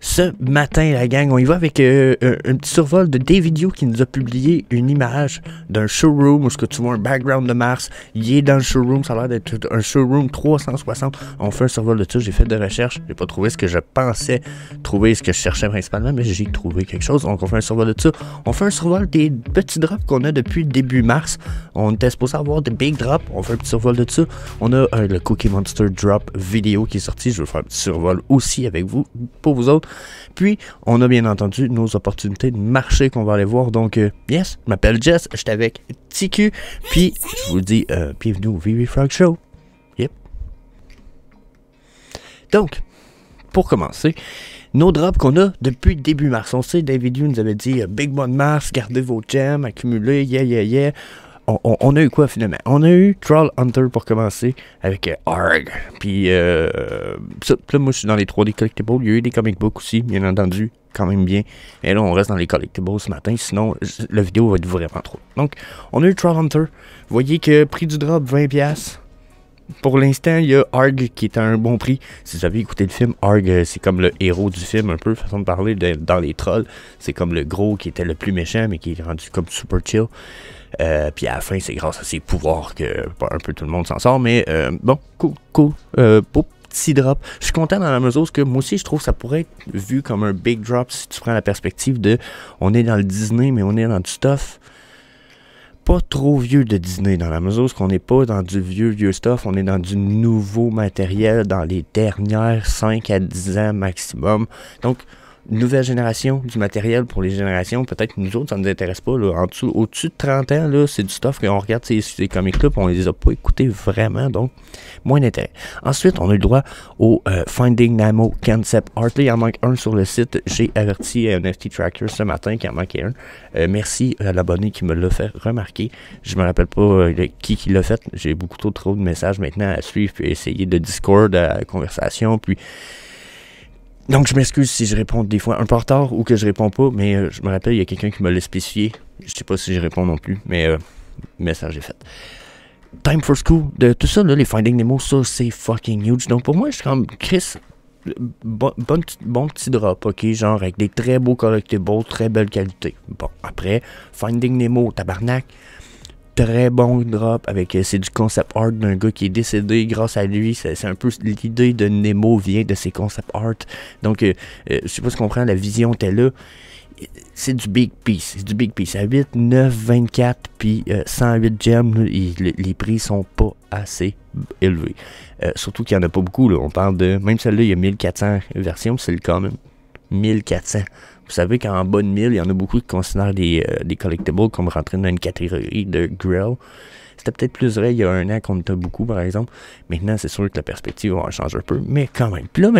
Ce matin, la gang, on y va avec un petit survol de Davidio qui nous a publié une image d'un showroom où tu vois un background de Mars. Il est dans le showroom, ça a l'air d'être un showroom 360. On fait un survol de ça, j'ai fait des recherches, j'ai pas trouvé ce que je pensais trouver, ce que je cherchais principalement, mais j'ai trouvé quelque chose. Donc on fait un survol de ça. On fait un survol des petits drops qu'on a depuis début mars. On était supposé avoir des big drops, on fait un petit survol de ça. On a le Cookie Monster drop vidéo qui est sorti, je vais faire un petit survol aussi avec vous, pour vous autres. Puis, on a bien entendu nos opportunités de marché qu'on va aller voir. Donc, yes, je m'appelle Jess, je suis avec TQ. Puis, je vous dis bienvenue au VV Frog Show. Yep. Donc, pour commencer, nos drops qu'on a depuis début mars. On sait, Davidio nous avait dit Big Bon Mars, gardez vos gems, accumulez, yeah. On a eu quoi finalement? On a eu Troll Hunter pour commencer avec ARG. Puis là, moi je suis dans les 3D collectibles. Il y a eu des comic books aussi, bien entendu, quand même bien. Et là, on reste dans les collectibles ce matin, sinon la vidéo va être vraiment trop. Donc, on a eu Troll Hunter. Vous voyez que prix du drop 20$. Pour l'instant, il y a ARG qui est à un bon prix. Si vous avez écouté le film, ARG, c'est comme le héros du film, un peu, façon de parler, dans les trolls. C'est comme le gros qui était le plus méchant, mais qui est rendu comme super chill. Puis à la fin, c'est grâce à ses pouvoirs que un peu tout le monde s'en sort. Mais bon, cool. Beau petit drop. Je suis content dans la mesure où moi aussi, je trouve que ça pourrait être vu comme un big drop si tu prends la perspective de on est dans le Disney, mais on est dans du stuff pas trop vieux de Disney, dans la mesure où on n'est pas dans du vieux stuff, on est dans du nouveau matériel dans les dernières 5 à 10 ans maximum. Donc, nouvelle génération du matériel pour les générations, peut-être nous autres, ça ne nous intéresse pas. Là. Au-dessus de 30 ans, là, c'est du stuff qu'on regarde ces comics-là, on les a pas écoutés vraiment, donc moins d'intérêt. Ensuite, on a eu le droit au Finding Nemo Concept Art. Là, il en manque un sur le site. J'ai averti NFT Tracker ce matin qu'il en manquait un. Merci à l'abonné qui me l'a fait remarquer. Je me rappelle pas qui l'a fait. J'ai beaucoup trop de messages maintenant à suivre, puis essayer de Discord à la conversation, puis donc, je m'excuse si je réponds des fois un peu en retard ou que je réponds pas, mais je me rappelle, il y a quelqu'un qui me l'a spécifié. Je sais pas si je réponds non plus, mais message est fait. Time for School, de tout ça, là, les Finding Nemo, ça, c'est fucking huge. Donc, pour moi, je suis comme, Chris, bon petit drop, ok, genre avec des très beaux collectibles, très belle qualité. Bon, après, Finding Nemo, tabarnak. Très bon drop avec c'est du concept art d'un gars qui est décédé. Grâce à lui, c'est un peu l'idée de Nemo vient de ses concept art. Donc je sais pas si tu comprends, la vision était là. C'est du big piece, à 8, 9, 24 puis 108 gems, les prix sont pas assez élevés. Surtout qu'il y en a pas beaucoup là. On parle de même celle-là, il y a 1400 versions, c'est le common 1400. Vous savez qu'en bas de 1000, il y en a beaucoup qui considèrent des collectibles comme rentrer dans une catégorie de grill. C'était peut-être plus vrai il y a un an qu'on était beaucoup, par exemple. Maintenant, c'est sûr que la perspective va changer un peu, mais quand même. Puis là,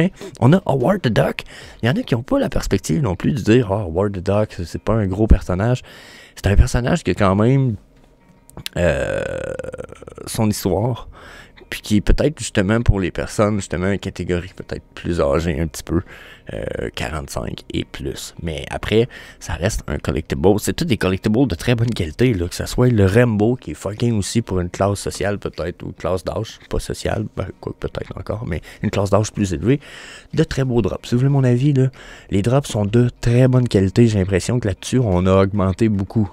on a Howard the Duck. Il y en a qui n'ont pas la perspective non plus de dire « Ah, Howard the Duck, c'est pas un gros personnage. » C'est un personnage qui a quand même son histoire, puis qui est peut-être justement pour les personnes, justement, une catégorie peut-être plus âgée un petit peu, 45 et plus. Mais après, ça reste un collectible. C'est tous des collectibles de très bonne qualité, là, que ce soit le Rambo, qui est fucking aussi pour une classe sociale peut-être, ou classe d'âge, pas sociale, quoi peut-être encore, mais une classe d'âge plus élevée, de très beaux drops. Si vous voulez mon avis, là, les drops sont de très bonne qualité. J'ai l'impression que là-dessus, on a augmenté beaucoup.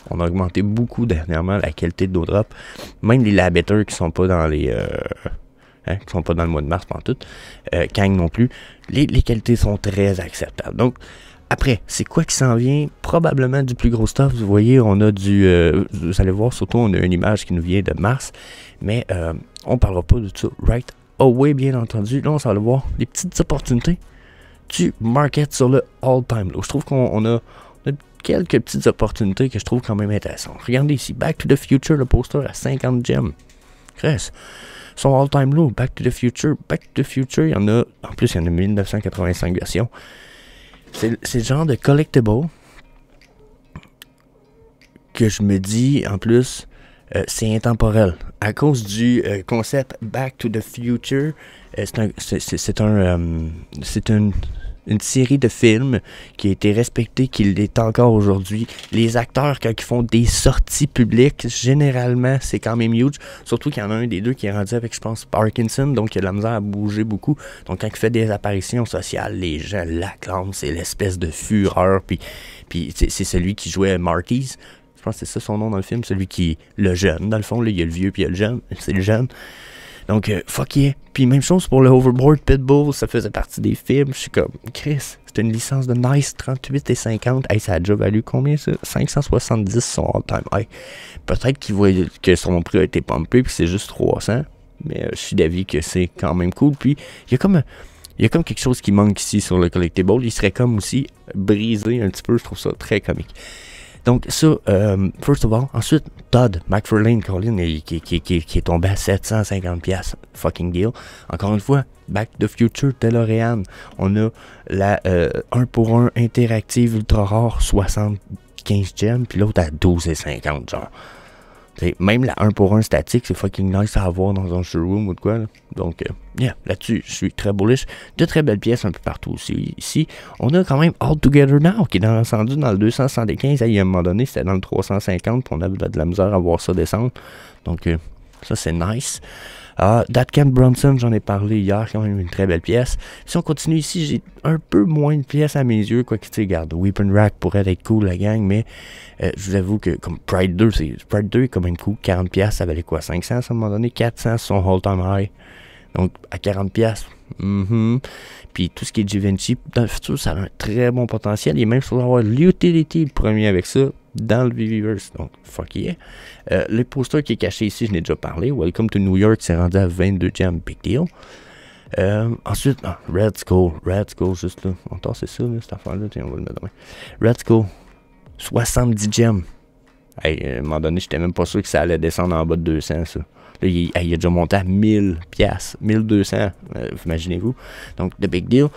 On a augmenté beaucoup dernièrement la qualité de nos drops. Même les Labetters qui sont pas dans les qui sont pas dans le mois de mars pantoute, Kang non plus, les qualités sont très acceptables. Donc, après, c'est quoi qui s'en vient? Probablement du plus gros stuff. Vous voyez, on a vous allez voir, surtout, on a une image qui nous vient de mars, mais on parlera pas de ça right away, bien entendu. Là, on s'en va voir les petites opportunités du market sur le all-time low. Je trouve qu'on a quelques petites opportunités que je trouve quand même intéressantes. Regardez ici, Back to the Future, le poster à 50 gems. Chris, son all-time low, Back to the Future, il y en a, en plus il y en a 1985 versions. C'est le genre de collectible que je me dis, en plus, c'est intemporel. À cause du concept Back to the Future, c'est une une série de films qui a été respectée, qui l'est encore aujourd'hui. Les acteurs, quand ils font des sorties publiques, généralement, c'est quand même huge. Surtout qu'il y en a un des deux qui est rendu avec, je pense, Parkinson, donc il a de la misère à bouger beaucoup. Donc quand il fait des apparitions sociales, les gens l'acclament, c'est l'espèce de fureur. Puis c'est celui qui jouait Marty's. Je pense que c'est ça son nom dans le film, celui qui le jeune. Dans le fond, là, il y a le vieux puis il y a le jeune. C'est le jeune. Donc, fuck yeah. Puis même chose pour le Overboard Pitbull, ça faisait partie des films. Je suis comme, Chris, c'était une licence de Nice, 38 et 50. Hey, ça a déjà valu combien ça? 570 son all-time high. Peut-être qu'il voit que son prix a été pumpé, puis c'est juste 300. Mais je suis d'avis que c'est quand même cool. Puis, il y a comme quelque chose qui manque ici sur le Collectible. Il serait comme aussi brisé un petit peu. Je trouve ça très comique. Donc ça, first of all. Ensuite, Todd McFarlane, Colin, qui est tombé à 750$. Fucking deal. Encore une fois, Back to the Future, DeLorean. On a la 1 pour 1 interactive ultra rare, 75 gemmes, puis l'autre à 12,50$, genre. T'sais, même la 1 pour 1 statique, c'est fucking nice à avoir dans un showroom ou de quoi. Là. Donc, yeah, là-dessus, je suis très bullish. De très belles pièces un peu partout aussi. Ici, on a quand même All Together Now, qui est descendu dans le 275. Il y a un moment donné, c'était dans le 350, puis on avait de la misère à voir ça descendre. Donc, ça, c'est nice. That Kent Bronson, j'en ai parlé hier, quand même une très belle pièce. Si on continue ici, j'ai un peu moins de pièces à mes yeux, quoi que tu sais, regarde, Weapon Rack pourrait être cool la gang, mais je vous avoue que comme Pride 2 est quand même cool, 40$, ça valait quoi, 500$ à un moment donné, 400$ son all-time high, donc à 40$, puis tout ce qui est Givenchy, dans le futur, ça a un très bon potentiel, et même sur avoir l'utility, le premier avec ça, dans le VVverse, donc fuck yeah. Le poster qui est caché ici, je n'ai déjà parlé. Welcome to New York, c'est rendu à 22 gemmes, big deal. Ensuite, Red Skull, juste là. C'est ça, là, cette affaire-là, tiens, on va le mettre demain. Red Skull, 70 gemmes. Hey, à un moment donné, j'étais même pas sûr que ça allait descendre en bas de 200, ça. Là, il a déjà monté à 1000$, 1200$, imaginez-vous. Donc, the big deal.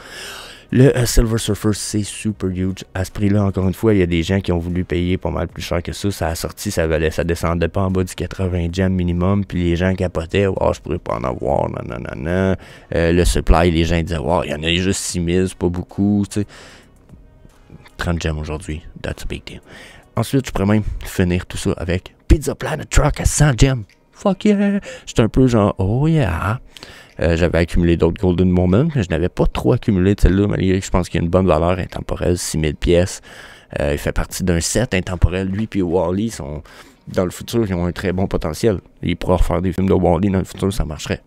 Le Silver Surfer, c'est super huge. À ce prix-là, encore une fois, il y a des gens qui ont voulu payer pas mal plus cher que ça. Ça a sorti, ça descendait pas en bas du 80 gemmes minimum. Puis les gens capotaient, oh, je pourrais pas en avoir, nanana. Le supply, les gens disaient, wow, il y en a juste 6000, c'est pas beaucoup, tu sais. 30 gemmes aujourd'hui, that's a big deal. Ensuite, je pourrais même finir tout ça avec Pizza Planet Truck à 100 gemmes. Fuck yeah! J'étais un peu genre, oh yeah! J'avais accumulé d'autres Golden Moments, mais je n'avais pas trop accumulé de celle-là, malgré que je pense qu'il y a une bonne valeur intemporelle, 6000 pièces. Il fait partie d'un set intemporel. Lui et Wall-E sont, dans le futur, ils ont un très bon potentiel. Il pourra refaire des films de Wall-E dans le futur, ça marcherait.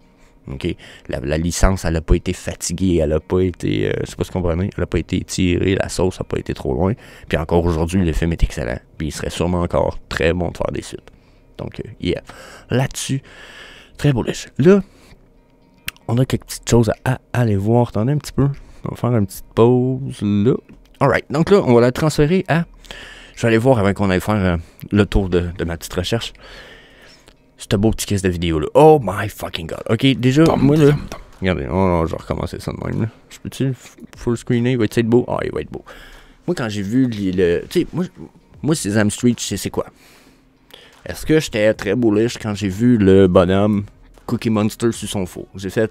Okay? La licence, elle n'a pas été fatiguée, elle n'a pas été, je sais pas si vous comprenez, elle n'a pas été tirée, la sauce n'a pas été trop loin. Puis encore aujourd'hui, le film est excellent. Puis il serait sûrement encore très bon de faire des suites. Donc, yeah. Là-dessus, très bullish. Là, on a quelques petites choses à aller voir. Attendez un petit peu. On va faire une petite pause là. Alright. Donc là, on va la transférer à... Je vais aller voir avant qu'on aille faire le tour de ma petite recherche. C'est un beau petit caisse de vidéo là. Oh my fucking god. Ok, déjà, moi là... Regardez, je vais recommencer ça de même là. Je peux-tu full screener? Il va être beau? Ah, il va être beau. Moi, quand j'ai vu le... Tu sais, moi Sesame Street, je sais c'est quoi. Est-ce que j'étais très bullish quand j'ai vu le bonhomme Cookie Monster sur son faux? J'ai fait...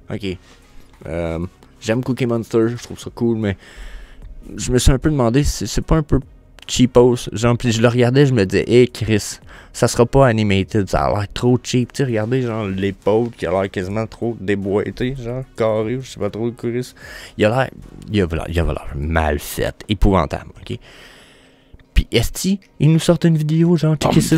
ok. J'aime Cookie Monster, je trouve ça cool, mais... Je me suis un peu demandé si c'est pas un peu cheapos. Genre, puis je le regardais, je me disais, hey Chris, ça sera pas animated, ça a l'air trop cheap. Tu sais, regardez, genre, l'épaule qui a l'air quasiment trop déboîtée, genre, carré, je sais pas trop, Chris. Il a l'air mal fait, épouvantable, ok? Puis Esti, il nous sort une vidéo, genre, checkez ça.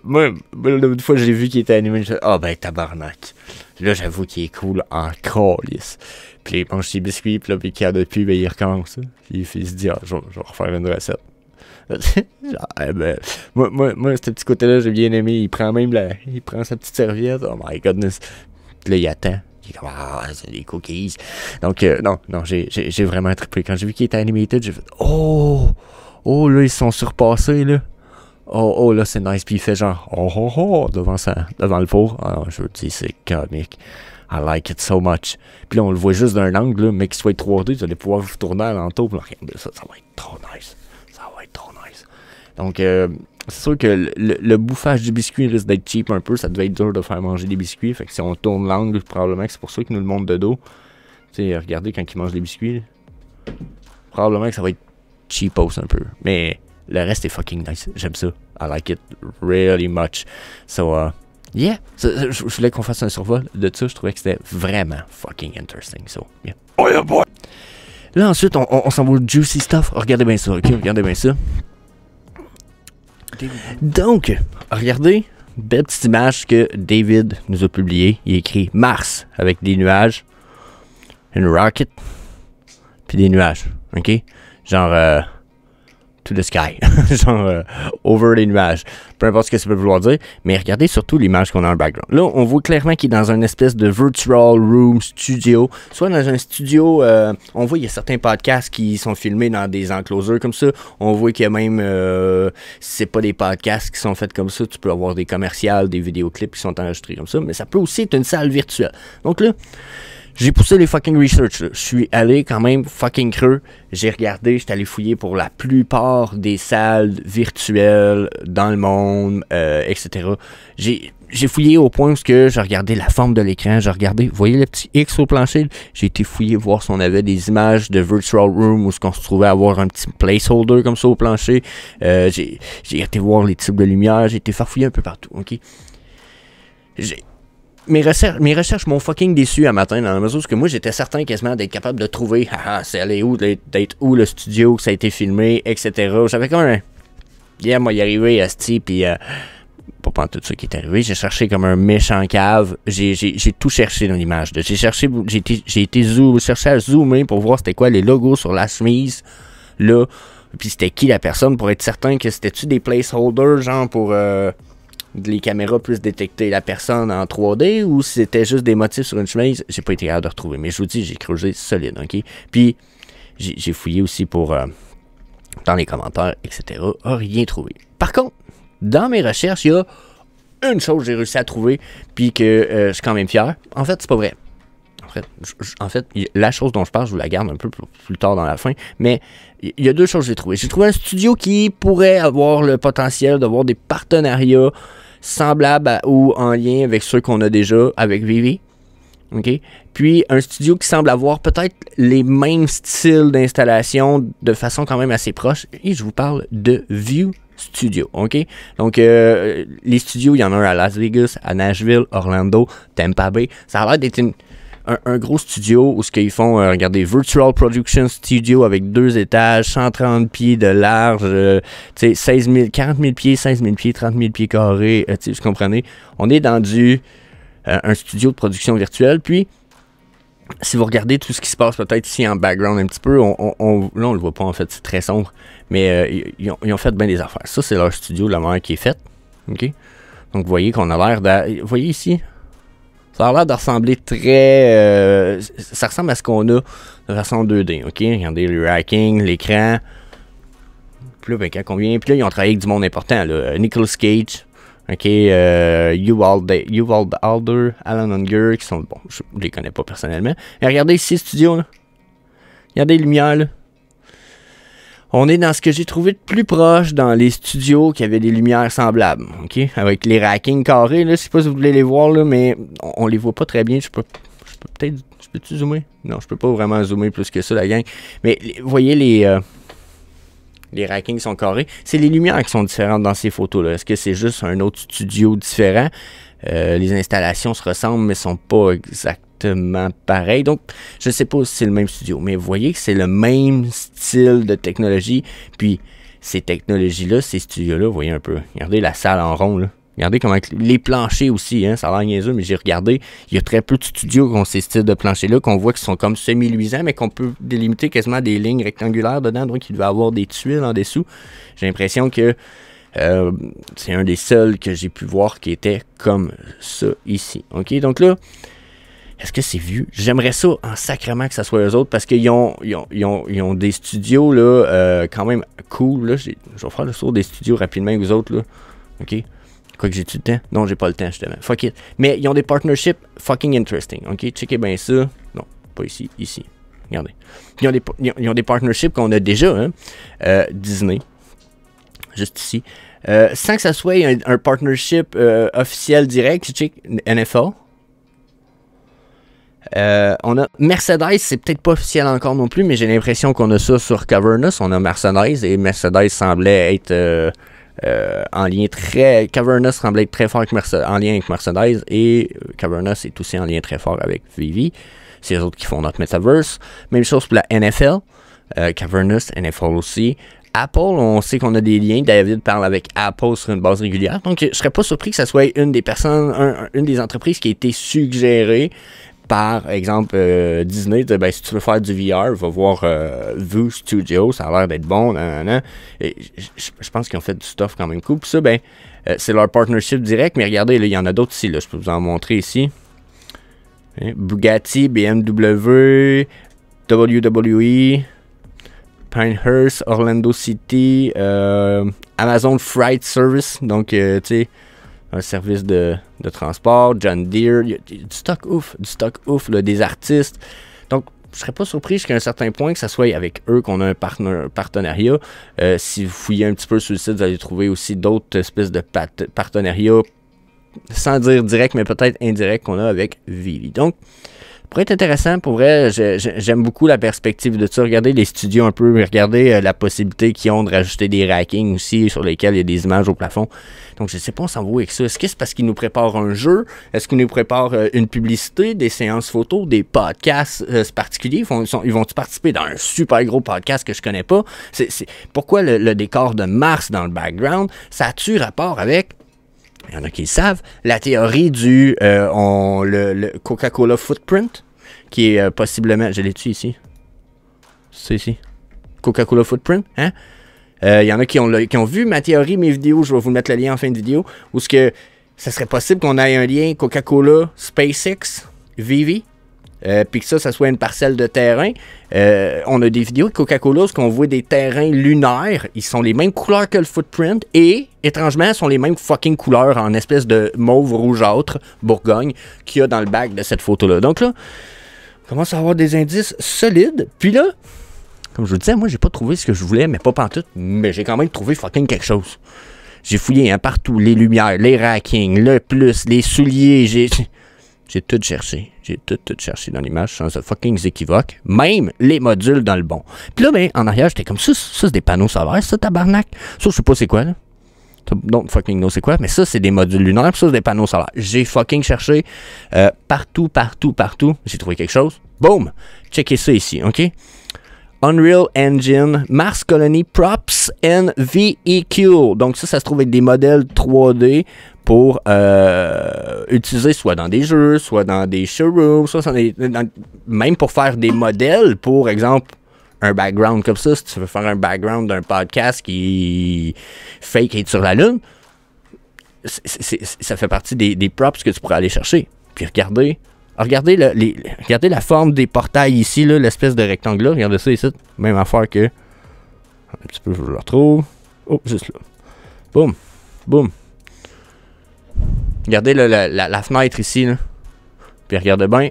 Moi, une fois je l'ai vu qu'il était animé, je me suis dit, ben tabarnak. Là, j'avoue qu'il est cool en calice. Puis il mange ses biscuits, puis là, puis qu'il y a depuis, ben il recommence. Puis il se dit, je vais refaire une recette. Moi, ce petit côté-là, j'ai bien aimé. Il prend sa petite serviette. Oh my goodness. Puis là, il attend. Il est comme, c'est des cookies. Donc, non, j'ai vraiment trippé. Quand j'ai vu qu'il était animated, j'ai fait, oh, là, ils se sont surpassés, là. Oh, là, c'est nice. Puis il fait genre, devant le four. Ah, je veux dire, c'est comique. I like it so much. Puis là, on le voit juste d'un angle, là, mais qu'il soit 3D, vous allez pouvoir vous tourner à l'entour. Puis là, regardez ça, ça va être trop nice. Ça va être trop nice. Donc, c'est sûr que le bouffage du biscuit risque d'être cheap un peu. Ça devait être dur de faire manger des biscuits. Fait que si on tourne l'angle, probablement que c'est pour ça qu'ils nous le montrent de dos. Tu sais, regardez quand ils mangent des biscuits. Là. Probablement que ça va être cheapos un peu. Mais le reste est fucking nice. J'aime ça. I like it really much. So, yeah. Je voulais qu'on fasse un survol de ça. Je trouvais que c'était vraiment fucking interesting. So, yeah. Oh yeah, boy! Là, ensuite, on s'en va au juicy stuff. Regardez bien ça, ok? Regardez bien ça. Donc, regardez, belle petite image que David nous a publiée. Il a écrit Mars avec des nuages, une rocket, puis des nuages, ok? Genre, to the sky, genre, over les nuages. Peu importe ce que ça peut vouloir dire, mais regardez surtout l'image qu'on a en background. Là, on voit clairement qu'il est dans une espèce de virtual room studio, soit dans un studio, on voit il y a certains podcasts qui sont filmés dans des enclosures comme ça, on voit qu'il y a même, c'est pas des podcasts qui sont faits comme ça, tu peux avoir des commerciales, des vidéoclips qui sont enregistrés comme ça, mais ça peut aussi être une salle virtuelle. Donc là, j'ai poussé les fucking research, là. Je suis allé quand même fucking creux. J'ai regardé, j'étais allé fouiller pour la plupart des salles virtuelles dans le monde, etc. J'ai fouillé au point où j'ai regardé la forme de l'écran, j'ai regardé, vous voyez le petit X au plancher? J'ai été fouiller voir si on avait des images de virtual room où on se trouvait avoir un petit placeholder comme ça au plancher. J'ai été voir les types de lumière, j'ai été farfouiller un peu partout, ok? Mes recherches m'ont fucking déçu à matin dans la mesure où moi j'étais certain quasiment d'être capable de trouver c'est allé où, d'être où le studio, que ça a été filmé, etc. J'avais comme un. Hier, moi, y arrivé à Sti, puis pas tout ça qui est arrivé. J'ai cherché comme un méchant cave. J'ai tout cherché dans l'image. J'ai été chercher à zoomer pour voir c'était quoi les logos sur la chemise. Là, puis c'était qui la personne pour être certain que c'était-tu des placeholders, genre pour. Les caméras puissent détecter la personne en 3D ou si c'était juste des motifs sur une chemise, j'ai pas été capable de retrouver. Mais je vous dis, j'ai creusé solide, ok? Puis, j'ai fouillé aussi pour dans les commentaires, etc. Rien trouvé. Par contre, dans mes recherches, il y a une chose que j'ai réussi à trouver, puis que je suis quand même fier. En fait, c'est pas vrai. En fait, la chose dont je parle, je vous la garde un peu plus tard dans la fin, mais il y a deux choses que j'ai trouvées. J'ai trouvé un studio qui pourrait avoir le potentiel d'avoir des partenariats semblables ou en lien avec ceux qu'on a déjà avec Vivi. Okay? Puis un studio qui semble avoir peut-être les mêmes styles d'installation de façon quand même assez proche. Et je vous parle de View Studio, ok? Donc, les studios, il y en a un à Las Vegas, à Nashville, Orlando, Tampa Bay. Ça a l'air d'être un gros studio où ce qu'ils font, regardez, Virtual Production Studio avec 2 étages, 130 pieds de large, tu sais, 40 000 pieds, 16 000 pieds, 30 000 pieds carrés, tu sais, vous comprenez? On est dans un studio de production virtuelle, puis si vous regardez tout ce qui se passe peut-être ici en background un petit peu, là on le voit pas en fait, c'est très sombre, mais ils ont fait bien des affaires. Ça, c'est leur studio, la manière qui est faite, ok? Donc, vous voyez qu'on a l'air de... Vous voyez ici? Ça a l'air de ressembler très... ça ressemble à ce qu'on a de façon 2D, ok? Regardez le racking, l'écran. Puis là, ben, quand on vient... Puis là, ils ont travaillé avec du monde important, là. Nicolas Cage, ok? Yuval Alder, Alan Unger, qui sont... Bon, je les connais pas personnellement. Mais regardez ici, studio, là. Regardez les lumières, là. On est dans ce que j'ai trouvé de plus proche dans les studios qui avaient des lumières semblables, ok? Avec les rackings carrés, là, je sais pas si vous voulez les voir, là, mais on les voit pas très bien. Je peux-tu zoomer? Non, je peux pas vraiment zoomer plus que ça, la gang. Mais vous voyez, les rackings sont carrés. C'est les lumières qui sont différentes dans ces photos-là. Est-ce que c'est juste un autre studio différent? Les installations se ressemblent, mais sont pas exactement pareilles. Donc, je sais pas si c'est le même studio, mais vous voyez que c'est le même style de technologie. Puis, ces technologies-là, ces studios-là, vous voyez un peu. Regardez la salle en rond, là. Regardez comment... Les planchers aussi, hein, ça a l'air niaiseux, mais j'ai regardé. Il y a très peu de studios qui ont ces styles de planchers-là, qu'on voit qui sont comme semi-luisants, mais qu'on peut délimiter quasiment des lignes rectangulaires dedans. Donc, il devait avoir des tuiles en dessous. J'ai l'impression que c'est un des seuls que j'ai pu voir qui était comme ça ici. Ok, donc là, est-ce que c'est vieux? J'aimerais ça en sacrement que ça soit eux autres parce qu'ils ont des studios là, quand même cool. Là, je vais faire le tour des studios rapidement avec vous autres. Là. Ok, quoi que j'ai-tu le temps? Non, j'ai pas le temps justement. Fuck it. Mais ils ont des partnerships fucking interesting. Ok, checkez bien ça. Non, pas ici, ici. Regardez. Ils ont des partnerships qu'on a déjà. Hein? Disney. Juste ici. Sans que ça soit un partnership officiel direct, tu check NFL. On a Mercedes, c'est peut-être pas officiel encore non plus, mais j'ai l'impression qu'on a ça sur Cavernous. On a Mercedes et Mercedes semblait être en lien très... Cavernous semblait être très fort en lien avec Mercedes et Cavernous est aussi en lien très fort avec Vivi. C'est les autres qui font notre Metaverse. Même chose pour la NFL. Cavernous, NFL aussi. Apple, on sait qu'on a des liens. David parle avec Apple sur une base régulière. Donc, je serais pas surpris que ça soit une des personnes, une des entreprises qui a été suggérée par exemple Disney. Ben, si tu veux faire du VR, va voir Vue Studio. Ça a l'air d'être bon. Et je pense qu'ils ont fait du stuff quand même cool. Puis ça, ben, c'est leur partnership direct. Mais regardez, il y en a d'autres ici. Là, je peux vous en montrer ici. Bugatti, BMW, WWE, Pinehurst, Orlando City, Amazon Freight Service, donc tu sais, un service de transport, John Deere, il y a du stock ouf, là, des artistes. Donc, je serais pas surpris jusqu'à un certain point que ça soit avec eux qu'on a un partenariat. Si vous fouillez un petit peu sur le site, vous allez trouver aussi d'autres espèces de partenariats, sans dire direct, mais peut-être indirect qu'on a avec Vivi. Donc, pourrait être intéressant, pour vrai, j'aime beaucoup la perspective de ça. Regardez les studios un peu, regardez la possibilité qu'ils ont de rajouter des rackings aussi sur lesquels il y a des images au plafond. Donc, je ne sais pas, on s'en va où avec ça. Est-ce que c'est parce qu'ils nous préparent un jeu? Est-ce qu'ils nous préparent une publicité, des séances photos, des podcasts particuliers? Ils vont-tu participer dans un super gros podcast que je connais pas? Pourquoi le décor de Mars dans le background? Ça a-tu rapport avec... Il y en a qui le savent, la théorie du le Coca-Cola Footprint, qui est possiblement... Je l'ai-tu ici? C'est ici. Coca-Cola Footprint, hein? Il y en a qui ont vu ma théorie, mes vidéos, je vais vous mettre le lien en fin de vidéo, où ce que ça serait possible qu'on ait un lien Coca-Cola, SpaceX, Vivi, puis que ça soit une parcelle de terrain. On a des vidéos de Coca-Cola où on voit des terrains lunaires. Ils sont les mêmes couleurs que le footprint et, étrangement, sont les mêmes fucking couleurs en espèce de mauve rougeâtre, Bourgogne, qu'il y a dans le bac de cette photo-là. Donc là, on commence à avoir des indices solides. Puis là, comme je vous disais, moi, j'ai pas trouvé ce que je voulais, mais pas pantoute. Mais j'ai quand même trouvé fucking quelque chose. J'ai fouillé hein, partout, les lumières, les rackings, le plus, les souliers, j'ai tout cherché. J'ai tout cherché dans l'image sans fucking équivoque. Même les modules dans le bon. Puis là, ben, en arrière, j'étais comme ça, c'est des panneaux solaires, ça, tabarnak. Ça, je sais pas c'est quoi, là. Don't fucking know c'est quoi, mais ça, c'est des modules lunaires, puis ça, c'est des panneaux solaires. J'ai fucking cherché partout. J'ai trouvé quelque chose. Boom! Checkez ça ici, OK? Unreal Engine, Mars Colony Props and Vehicle. Donc ça se trouve être des modèles 3D pour utiliser soit dans des jeux, soit dans des showrooms, soit même pour faire des modèles, pour exemple, un background comme ça. Si tu veux faire un background d'un podcast qui fake être sur la Lune, ça fait partie des props que tu pourrais aller chercher. Puis regardez la forme des portails ici, l'espèce de rectangle-là. Regardez ça ici. Même affaire que... Un petit peu, je le retrouve. Oh, juste là. Boum. Boum. Regardez la fenêtre ici. Là. Puis regardez bien.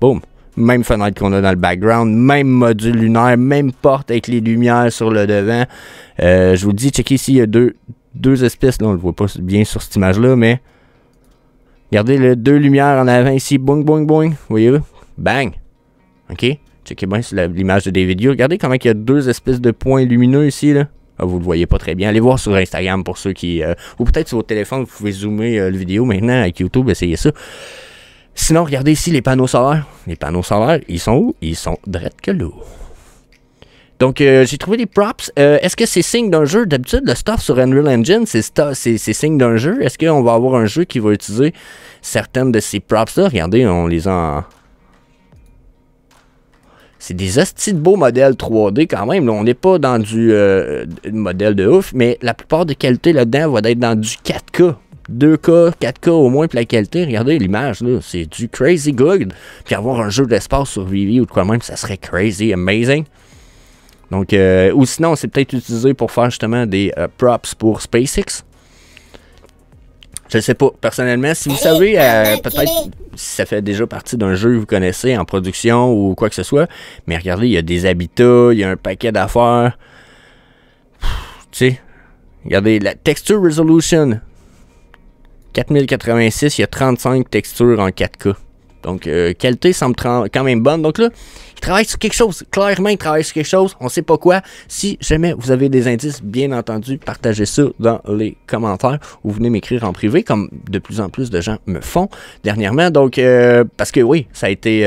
Boum. Même fenêtre qu'on a dans le background. Même module lunaire. Même porte avec les lumières sur le devant. Je vous le dis, checkez ici, il y a deux espèces. Là, on ne le voit pas bien sur cette image-là, mais... Regardez les deux lumières en avant ici. Boing, boing, boing. Voyez-vous? Bang. OK? Checkez bien sur l'image de des vidéos. Regardez comment il y a deux espèces de points lumineux ici. Là. Ah, vous ne le voyez pas très bien. Allez voir sur Instagram pour ceux qui... ou peut-être sur votre téléphone, vous pouvez zoomer la vidéo maintenant avec YouTube. Essayez ça. Sinon, regardez ici les panneaux solaires. Les panneaux solaires, ils sont où? Ils sont drettes que là. Donc, j'ai trouvé des props. Est-ce que c'est signe d'un jeu? D'habitude, le stuff sur Unreal Engine, c'est signe d'un jeu. Est-ce qu'on va avoir un jeu qui va utiliser certaines de ces props-là? Regardez, on les a en... C'est des hosties de beaux modèles 3D quand même. Là. On n'est pas dans du modèle de ouf, mais la plupart des qualités là-dedans vont être dans du 4K. 2K, 4K au moins pour la qualité. Regardez l'image, là. C'est du crazy good. Puis avoir un jeu d'espace sur Vivi ou de quoi même, ça serait crazy, amazing. Donc, ou sinon, c'est peut-être utilisé pour faire justement des props pour SpaceX. Je ne sais pas. Personnellement, si vous savez, peut-être si ça fait déjà partie d'un jeu que vous connaissez en production ou quoi que ce soit. Mais regardez, il y a des habitats, il y a un paquet d'affaires. Tu sais, regardez, la texture resolution. 4086, il y a 35 textures en 4K. Donc, qualité semble quand même bonne. Donc là, il travaille sur quelque chose. Clairement, il travaille sur quelque chose. On sait pas quoi. Si jamais vous avez des indices, bien entendu, partagez ça dans les commentaires ou venez m'écrire en privé, comme de plus en plus de gens me font dernièrement. Donc, parce que oui, ça a été...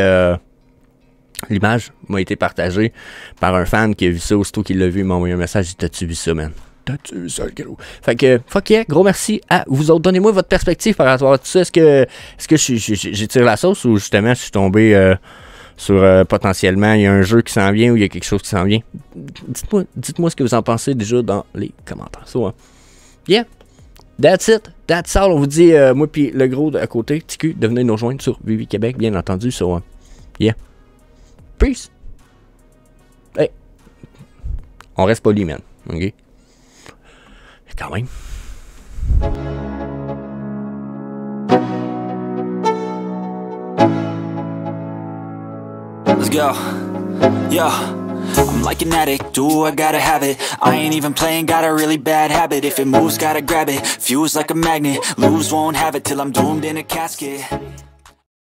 l'image m'a été partagée par un fan qui a vu ça. Aussitôt qu'il l'a vu, il m'a envoyé un message. Il dit, t'as-tu vu ça, man? T'as-tu vu ça, le gros? Fait que, fuck yeah, gros merci à vous autres. Donnez-moi votre perspective par rapport à tout ça. Est-ce que j'étire la sauce ou justement je suis tombé sur potentiellement il y a un jeu qui s'en vient ou il y a quelque chose qui s'en vient? Dites-moi ce que vous en pensez déjà dans les commentaires. So, yeah, that's it, that's all. On vous dit, moi puis le gros à côté, TQ, de venir nous rejoindre sur Vivi Québec, bien entendu. So, yeah. Peace. Hey. On reste poli, man. OK? Quand même. Let's go. Yo. I'm like an addict, do I gotta have it. I ain't even playing, got a really bad habit. If it moves, gotta grab it. Fuse like a magnet, lose, won't have it till I'm doomed in a casket.